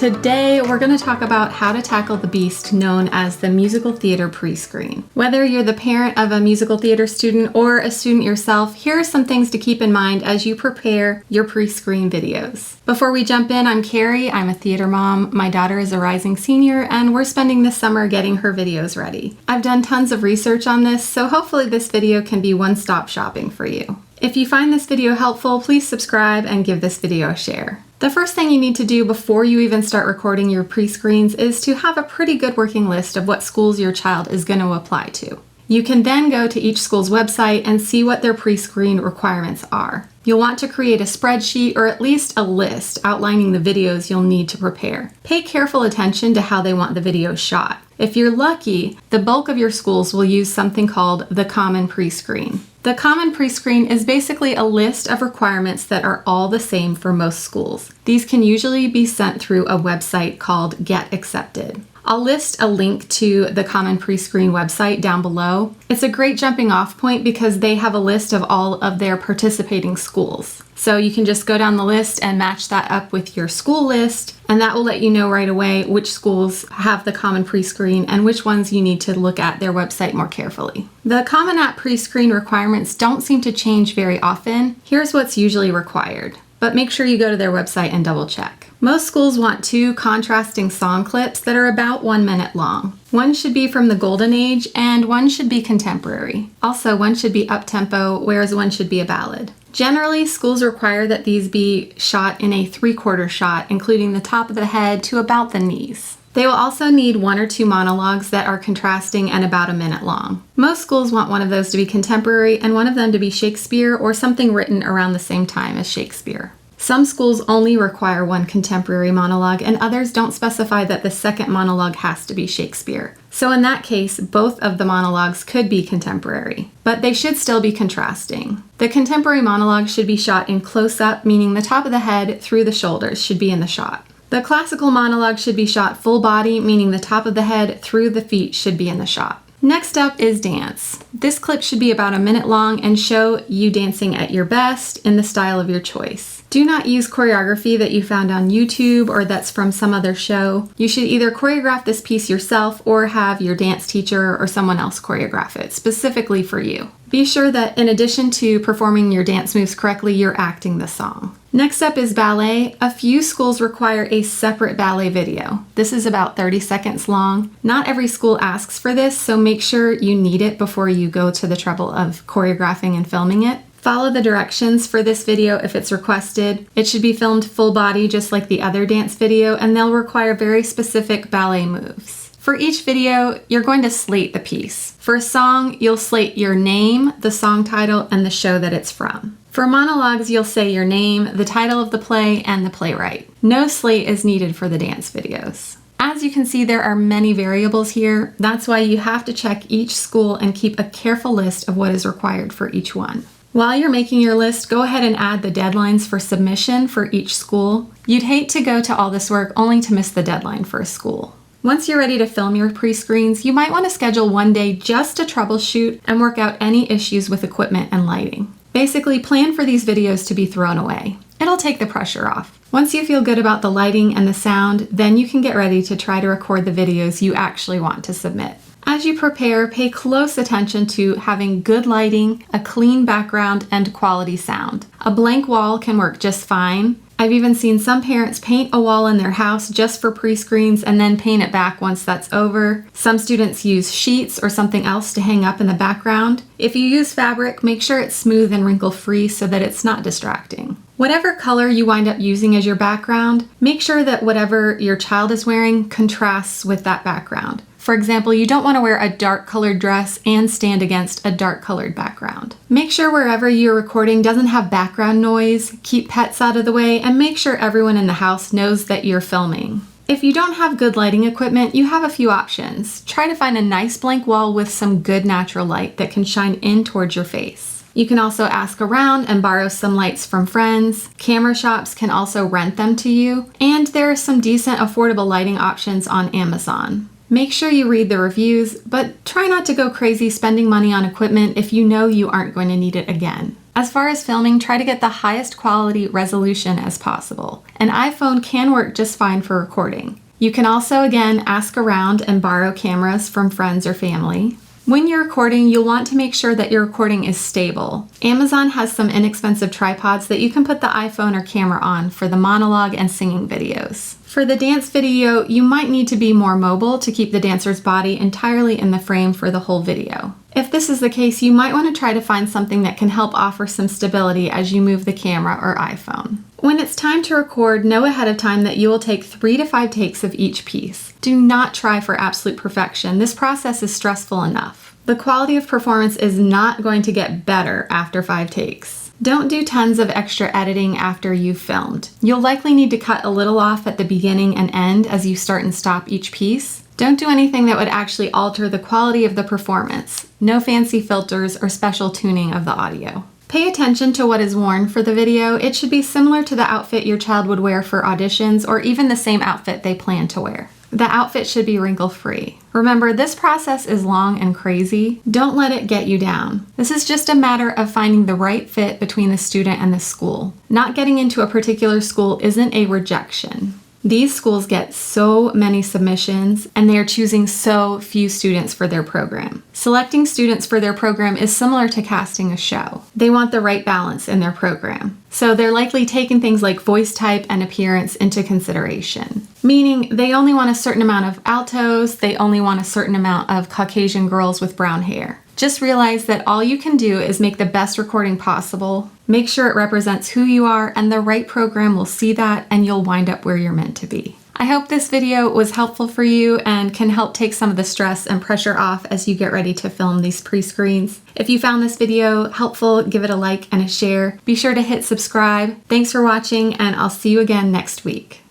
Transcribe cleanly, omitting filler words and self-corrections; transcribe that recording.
Today, we're going to talk about how to tackle the beast known as the musical theater prescreen. Whether you're the parent of a musical theater student or a student yourself, here are some things to keep in mind as you prepare your prescreen videos. Before we jump in, I'm Carrie. I'm a theater mom. My daughter is a rising senior, and we're spending this summer getting her videos ready. I've done tons of research on this, so hopefully this video can be one-stop shopping for you. If you find this video helpful, please subscribe and give this video a share. The first thing you need to do before you even start recording your prescreens is to have a pretty good working list of what schools your child is going to apply to. You can then go to each school's website and see what their prescreen requirements are. You'll want to create a spreadsheet or at least a list outlining the videos you'll need to prepare. Pay careful attention to how they want the videos shot. If you're lucky, the bulk of your schools will use something called the Common Prescreen. The Common Prescreen is basically a list of requirements that are all the same for most schools. These can usually be sent through a website called Get Accepted. I'll list a link to the Common Prescreen website down below. It's a great jumping off point because they have a list of all of their participating schools. So you can just go down the list and match that up with your school list, and that will let you know right away which schools have the Common Prescreen and which ones you need to look at their website more carefully. The Common App prescreen requirements don't seem to change very often. Here's what's usually required, but make sure you go to their website and double check. Most schools want 2 contrasting song clips that are about 1 minute long. One should be from the golden age and one should be contemporary. Also, one should be up-tempo, whereas one should be a ballad. Generally, schools require that these be shot in a 3/4 shot, including the top of the head to about the knees. They will also need 1 or 2 monologues that are contrasting and about 1 minute long. Most schools want one of those to be contemporary and one of them to be Shakespeare or something written around the same time as Shakespeare. Some schools only require 1 contemporary monologue, and others don't specify that the second monologue has to be Shakespeare. So in that case, both of the monologues could be contemporary, but they should still be contrasting. The contemporary monologue should be shot in close-up, meaning the top of the head through the shoulders should be in the shot. The classical monologue should be shot full body, meaning the top of the head through the feet should be in the shot. Next up is dance. This clip should be about 1 minute long and show you dancing at your best in the style of your choice. Do not use choreography that you found on YouTube or that's from some other show. You should either choreograph this piece yourself or have your dance teacher or someone else choreograph it specifically for you. Be sure that in addition to performing your dance moves correctly, you're acting the song. Next up is ballet. A few schools require a separate ballet video. This is about 30 seconds long. Not every school asks for this, so make sure you need it before you go to the trouble of choreographing and filming it. Follow the directions for this video if it's requested. It should be filmed full body just like the other dance video, and they'll require very specific ballet moves. For each video, you're going to slate the piece. For a song, you'll slate your name, the song title, and the show that it's from. For monologues, you'll say your name, the title of the play, and the playwright. No slate is needed for the dance videos. As you can see, there are many variables here. That's why you have to check each school and keep a careful list of what is required for each one. While you're making your list, go ahead and add the deadlines for submission for each school. You'd hate to go to all this work only to miss the deadline for a school. Once you're ready to film your prescreens, you might want to schedule one day just to troubleshoot and work out any issues with equipment and lighting. Basically, plan for these videos to be thrown away. It'll take the pressure off. Once you feel good about the lighting and the sound, then you can get ready to try to record the videos you actually want to submit. As you prepare, pay close attention to having good lighting, a clean background, and quality sound. A blank wall can work just fine. I've even seen some parents paint a wall in their house just for prescreens and then paint it back once that's over. Some students use sheets or something else to hang up in the background. If you use fabric, make sure it's smooth and wrinkle-free so that it's not distracting. Whatever color you wind up using as your background, make sure that whatever your child is wearing contrasts with that background. For example, you don't want to wear a dark colored dress and stand against a dark colored background. Make sure wherever you're recording doesn't have background noise, keep pets out of the way, and make sure everyone in the house knows that you're filming. If you don't have good lighting equipment, you have a few options. Try to find a nice blank wall with some good natural light that can shine in towards your face. You can also ask around and borrow some lights from friends. Camera shops can also rent them to you, and there are some decent affordable lighting options on Amazon. Make sure you read the reviews, but try not to go crazy spending money on equipment if you know you aren't going to need it again. As far as filming, try to get the highest quality resolution as possible. An iPhone can work just fine for recording. You can also, again, ask around and borrow cameras from friends or family. When you're recording, you'll want to make sure that your recording is stable. Amazon has some inexpensive tripods that you can put the iPhone or camera on for the monologue and singing videos. For the dance video, you might need to be more mobile to keep the dancer's body entirely in the frame for the whole video. If this is the case, you might want to try to find something that can help offer some stability as you move the camera or iPhone. When it's time to record, know ahead of time that you will take 3 to 5 takes of each piece. Do not try for absolute perfection. This process is stressful enough. The quality of performance is not going to get better after 5 takes. Don't do tons of extra editing after you've filmed. You'll likely need to cut a little off at the beginning and end as you start and stop each piece. Don't do anything that would actually alter the quality of the performance. No fancy filters or special tuning of the audio. Pay attention to what is worn for the video. It should be similar to the outfit your child would wear for auditions or even the same outfit they plan to wear. The outfit should be wrinkle-free. Remember, this process is long and crazy. Don't let it get you down. This is just a matter of finding the right fit between the student and the school. Not getting into a particular school isn't a rejection. These schools get so many submissions and they are choosing so few students for their program. Selecting students for their program is similar to casting a show. They want the right balance in their program. So they're likely taking things like voice type and appearance into consideration. Meaning they only want a certain amount of altos, they only want a certain amount of Caucasian girls with brown hair. Just realize that all you can do is make the best recording possible. Make sure it represents who you are, and the right program will see that and you'll wind up where you're meant to be. I hope this video was helpful for you and can help take some of the stress and pressure off as you get ready to film these pre-screens. If you found this video helpful, give it a like and a share. Be sure to hit subscribe. Thanks for watching, and I'll see you again next week.